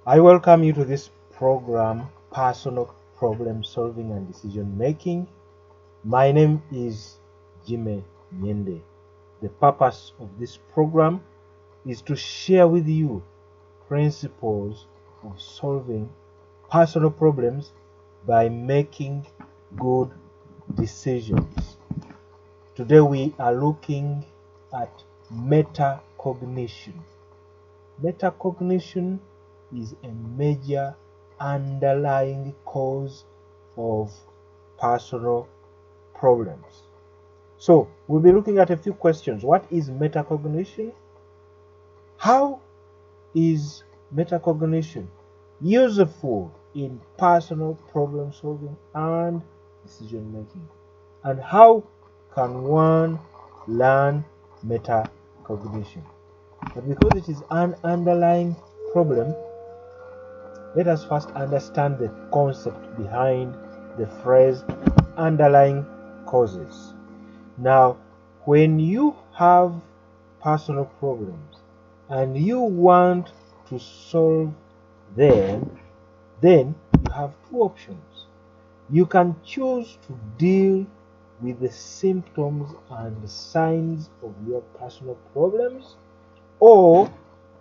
I welcome you to this program, Personal Problem Solving and Decision Making. My name is Jime Nyende. The purpose of this program is to share with you principles of solving personal problems by making good decisions. Today we are looking at metacognition. Metacognition is a major underlying cause of personal problems. So, we'll be looking at a few questions. What is metacognition? How is metacognition useful in personal problem solving and decision making? And how can one learn metacognition? But because it is an underlying problem, let us first understand the concept behind the phrase underlying causes. Now, when you have personal problems and you want to solve them, then you have two options. You can choose to deal with the symptoms and signs of your personal problems, or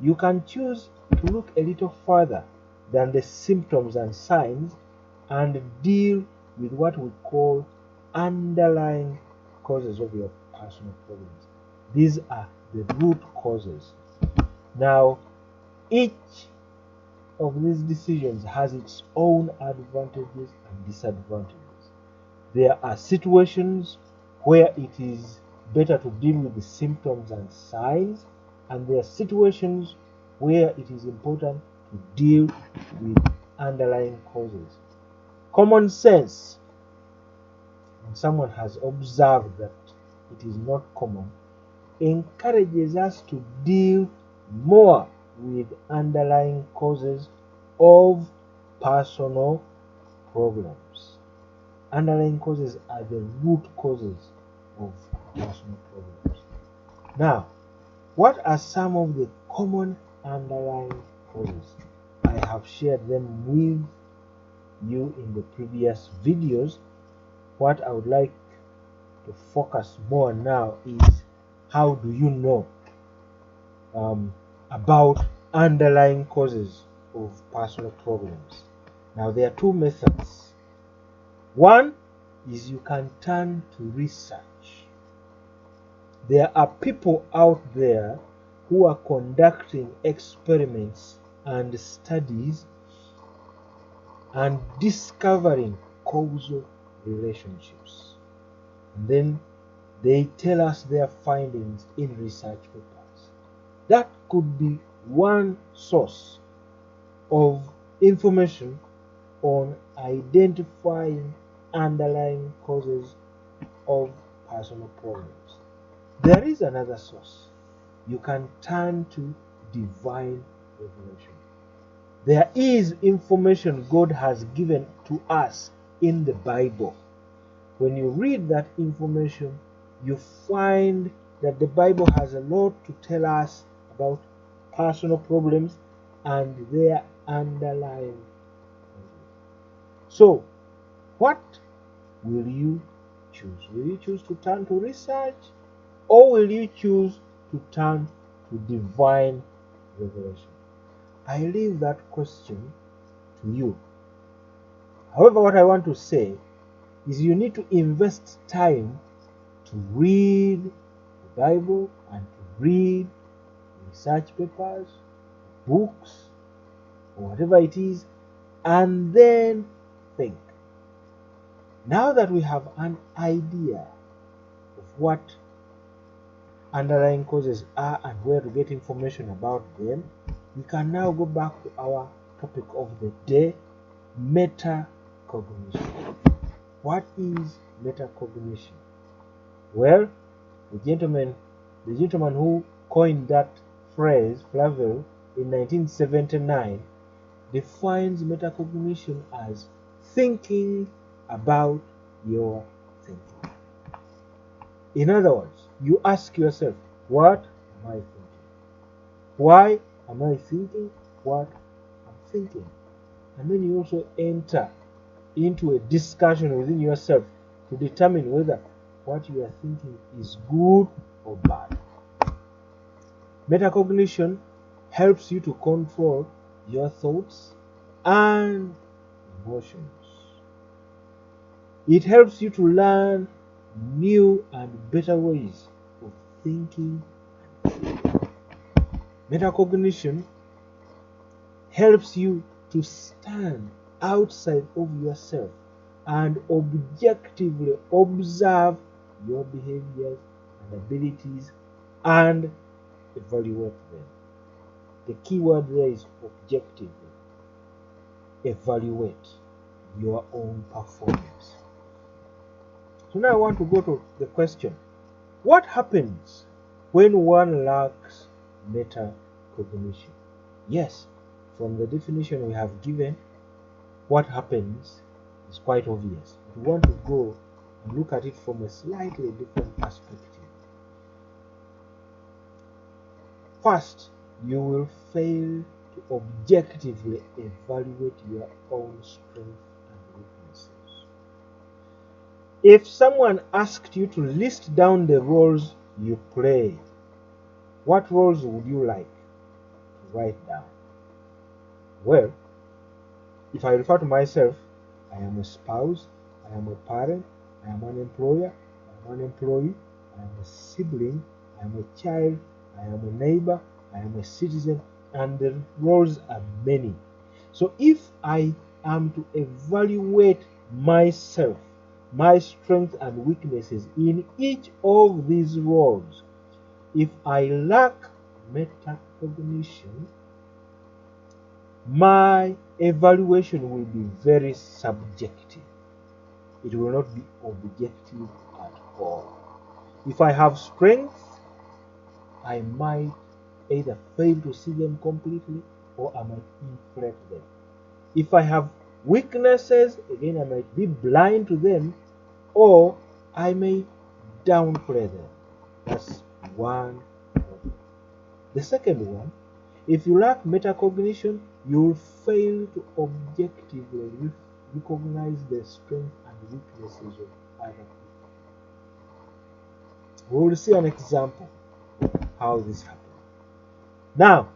you can choose to look a little further than the symptoms and signs and deal with what we call underlying causes of your personal problems. These are the root causes. Now, each of these decisions has its own advantages and disadvantages. There are situations where it is better to deal with the symptoms and signs, and there are situations where it is important to deal with underlying causes. Common sense, when someone has observed that it is not common, encourages us to deal more with underlying causes of personal problems. Underlying causes are the root causes of personal problems. Now, what are some of the common underlying causes? I have shared them with you in the previous videos. What I would like to focus more now is how do you know about underlying causes of personal problems. Now, there are two methods. One is you can turn to research. There are people out there who are conducting experiments and studies and discovering causal relationships. And then they tell us their findings in research papers. That could be one source of information on identifying underlying causes of personal problems. There is another source. You can turn to divine revelation. There is information God has given to us in the Bible. When you read that information, you find that the Bible has a lot to tell us about personal problems and their underlying causes. So, what will you choose? Will you choose to turn to research, or will you choose to turn to divine revelation? I leave that question to you. However, what I want to say is you need to invest time to read the Bible and to read research papers, books, or whatever it is, and then think. Now that we have an idea of what underlying causes are and where to get information about them, we can now go back to our topic of the day, metacognition. What is metacognition? Well, the gentleman who coined that phrase, Flavel, in 1979, defines metacognition as thinking about your thinking. In other words, you ask yourself, what am I thinking? Why am I thinking what I'm thinking. And then you also enter into a discussion within yourself to determine whether what you are thinking is good or bad. Metacognition helps you to control your thoughts and emotions. It helps you to learn new and better ways of thinking and feeling. Metacognition helps you to stand outside of yourself and objectively observe your behaviors and abilities and evaluate them. The key word there is objectively. Evaluate your own performance. So now I want to go to the question. What happens when one lacks metacognition? Yes, from the definition we have given, what happens is quite obvious. We want to go and look at it from a slightly different perspective. First, you will fail to objectively evaluate your own strengths and weaknesses. If someone asked you to list down the roles you play, what roles would you like to write down? Well, if I refer to myself, I am a spouse, I am a parent, I am an employer, I am an employee, I am a sibling, I am a child, I am a neighbor, I am a citizen, and the roles are many. So if I am to evaluate myself, my strengths and weaknesses in each of these roles, if I lack metacognition, my evaluation will be very subjective. It will not be objective at all. If I have strengths, I might either fail to see them completely or I might inflate them. If I have weaknesses, again, I might be blind to them or I may downplay them. That's one. The second one, if you lack metacognition, you will fail to objectively recognize the strengths and weaknesses of other people. We will see an example of how this happens. Now,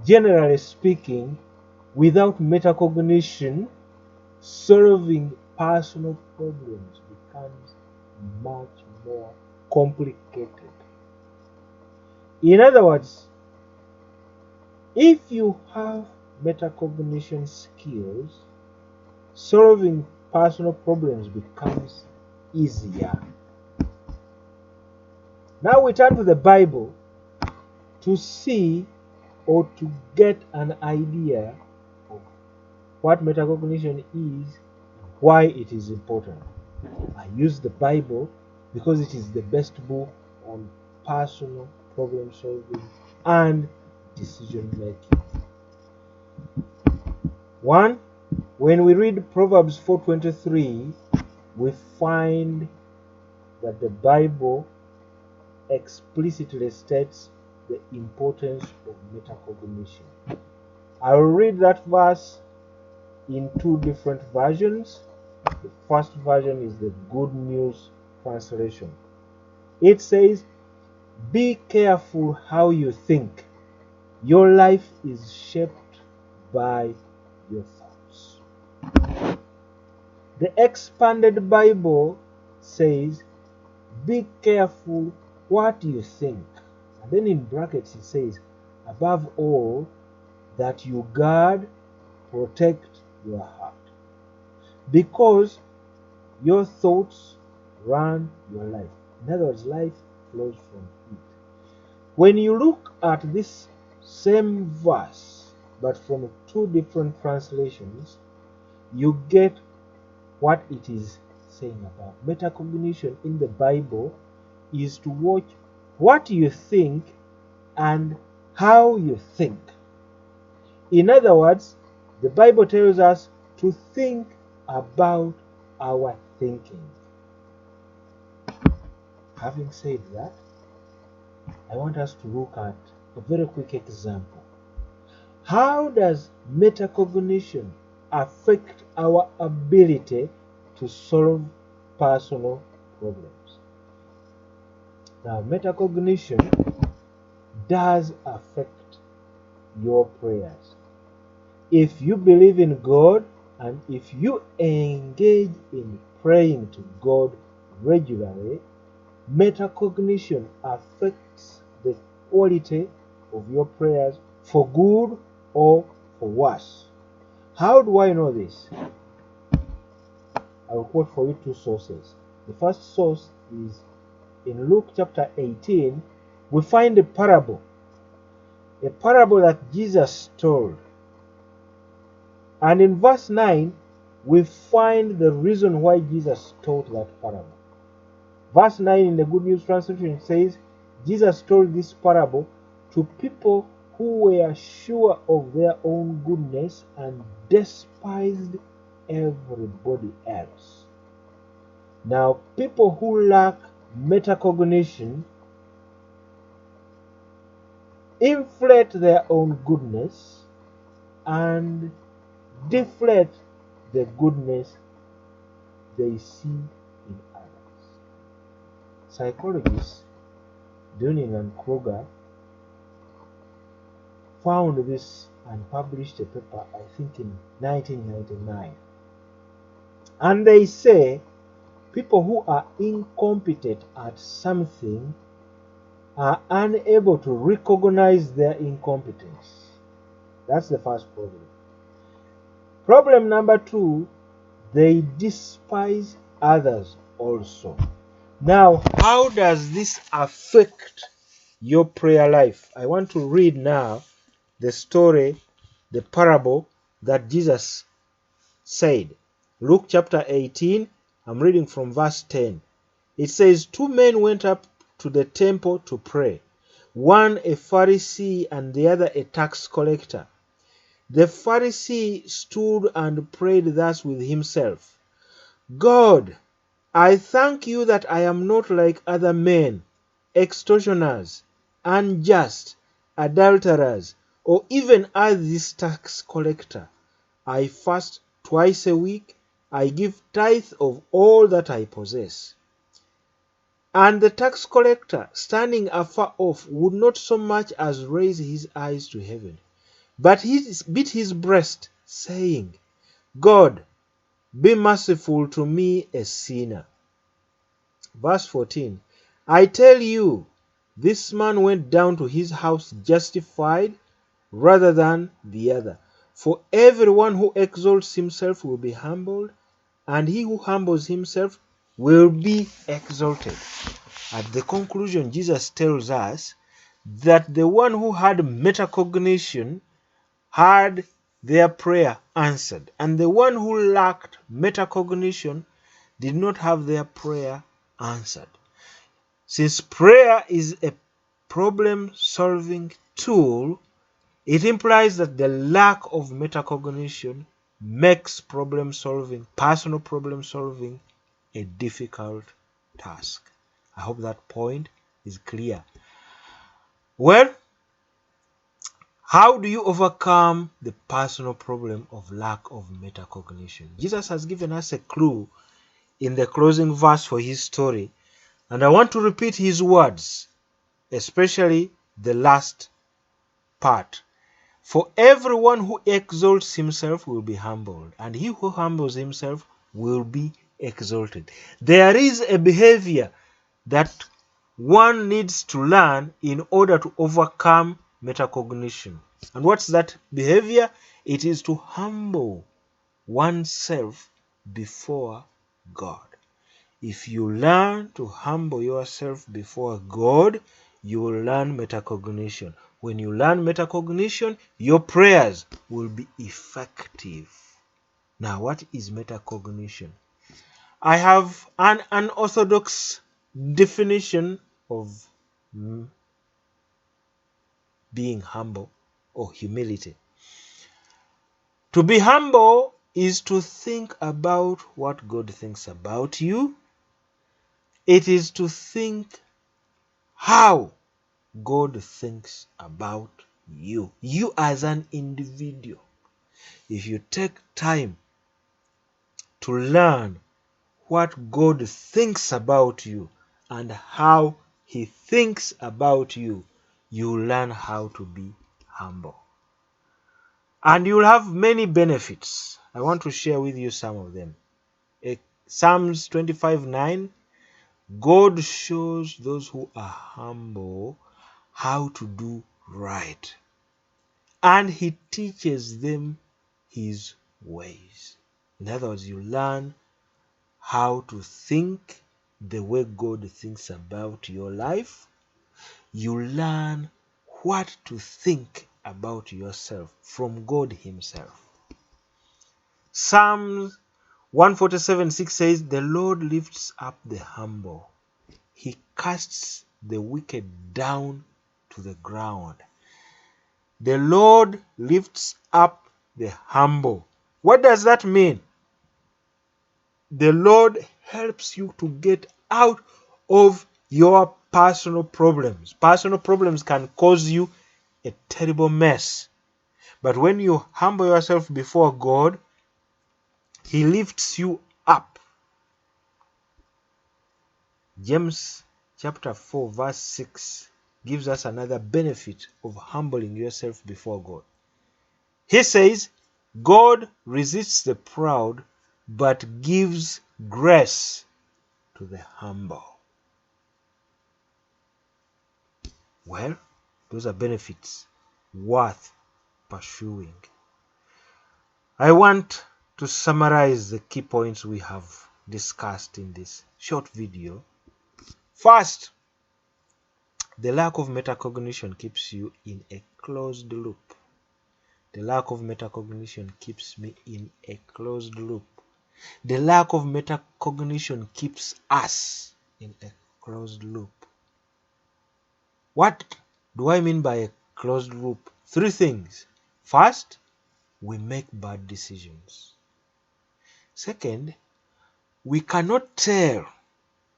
generally speaking, without metacognition, solving personal problems becomes much more complicated. In other words, if you have metacognition skills, solving personal problems becomes easier. Now we turn to the Bible to see or to get an idea of what metacognition is and why it is important. I use the Bible because it is the best book on personal problem solving and decision making. One, when we read Proverbs 4:23, we find that the Bible explicitly states the importance of metacognition. I will read that verse in two different versions. The first version is the Good News translation. It says, "Be careful how you think. Your life is shaped by your thoughts." The Expanded Bible says, "Be careful what you think." And then in brackets it says, "Above all, that you guard, protect your heart. Because your thoughts run your life." In other words, life flows from it. When you look at this same verse, but from two different translations, you get what it is saying about. Metacognition in the Bible is to watch what you think and how you think. In other words, the Bible tells us to think about our thinking. Having said that, I want us to look at a very quick example. How does metacognition affect our ability to solve personal problems? Now, metacognition does affect your prayers. If you believe in God and if you engage in praying to God regularly, metacognition affects the quality of your prayers for good or for worse. How do I know this? I will quote for you two sources. The first source is in Luke chapter 18. We find a parable that Jesus told. And in verse 9, we find the reason why Jesus told that parable. Verse 9 in the Good News Translation says, Jesus told this parable to people who were sure of their own goodness and despised everybody else. Now, people who lack metacognition inflate their own goodness and deflate the goodness they see in others. Psychologists Dunning and Kruger found this and published a paper, I think in 1999. And they say people who are incompetent at something are unable to recognize their incompetence. That's the first problem. Problem number 2, they despise others also. Now, how does this affect your prayer life? I want to read now the story, the parable that Jesus said. Luke chapter 18, I'm reading from verse 10. It says, 2 men went up to the temple to pray, one a Pharisee and the other a tax collector. The Pharisee stood and prayed thus with himself, God, I thank you that I am not like other men, extortioners, unjust, adulterers, or even as this tax collector. I fast twice a week. I give tithe of all that I possess. And the tax collector, standing afar off, would not so much as raise his eyes to heaven, but he beat his breast, saying, God, be merciful to me, a sinner. Verse 14, I tell you, this man went down to his house justified rather than the other. For everyone who exalts himself will be humbled, and he who humbles himself will be exalted. At the conclusion, Jesus tells us that the one who had metacognition had their prayer answered, and the one who lacked metacognition did not have their prayer answered. Since prayer is a problem-solving tool, it implies that the lack of metacognition makes personal problem solving, a difficult task. I hope that point is clear. Well, how do you overcome the personal problem of lack of metacognition? Jesus has given us a clue in the closing verse for his story, and I want to repeat his words, especially the last part. For everyone who exalts himself will be humbled, and he who humbles himself will be exalted. There is a behavior that one needs to learn in order to overcome metacognition. And what's that behavior? It is to humble oneself before God. If you learn to humble yourself before God, you will learn metacognition. When you learn metacognition, your prayers will be effective. Now, what is metacognition? I have an unorthodox definition of being humble or humility. To be humble is to think about what God thinks about you. It is to think how God thinks about You as an individual. If you take time to learn what God thinks about you and how He thinks about you, you learn how to be humble. And you'll have many benefits. I want to share with you some of them. Psalms 25:9, God shows those who are humble how to do right, and He teaches them His ways. In other words, you learn how to think the way God thinks about your life. You learn what to think about yourself from God Himself. Psalms 147:6 says, the Lord lifts up the humble. He casts the wicked down to the ground. The Lord lifts up the humble. What does that mean? The Lord helps you to get out of your personal problems. Personal problems can cause you a terrible mess. But when you humble yourself before God, He lifts you up. James chapter 4 verse 6 gives us another benefit of humbling yourself before God. He says, God resists the proud, but gives grace to the humble. Well, those are benefits worth pursuing. I want to summarize the key points we have discussed in this short video. First, the lack of metacognition keeps you in a closed loop. The lack of metacognition keeps me in a closed loop. The lack of metacognition keeps us in a closed loop. What do I mean by a closed loop? 3 things. First, we make bad decisions. Second, we cannot tell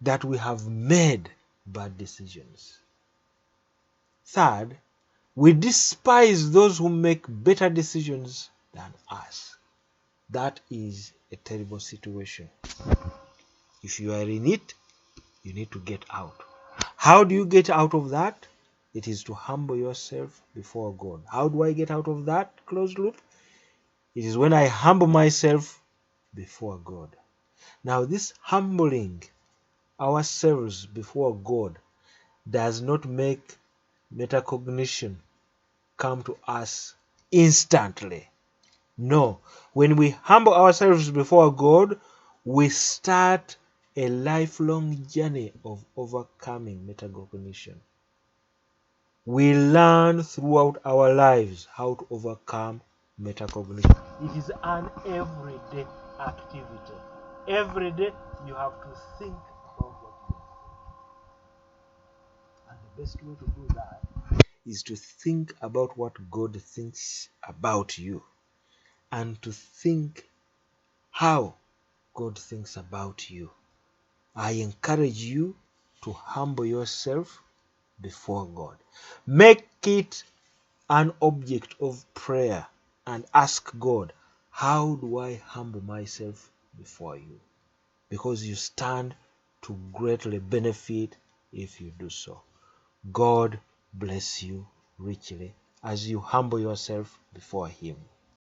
that we have made bad decisions. Third, we despise those who make better decisions than us. That is a terrible situation. If you are in it, you need to get out. How do you get out of that? It is to humble yourself before God. How do I get out of that closed loop? It is when I humble myself before God. Now, this humbling ourselves before God does not make metacognition come to us instantly. No. When we humble ourselves before God, we start a lifelong journey of overcoming metacognition. We learn throughout our lives how to overcome metacognition. It is an everyday activity. Every day you have to think about what you are. And the best way to do that is to think about what God thinks about you and to think how God thinks about you. I encourage you to humble yourself before God. Make it an object of prayer and ask God, how do I humble myself before you? Because you stand to greatly benefit if you do so. God bless you richly as you humble yourself before Him.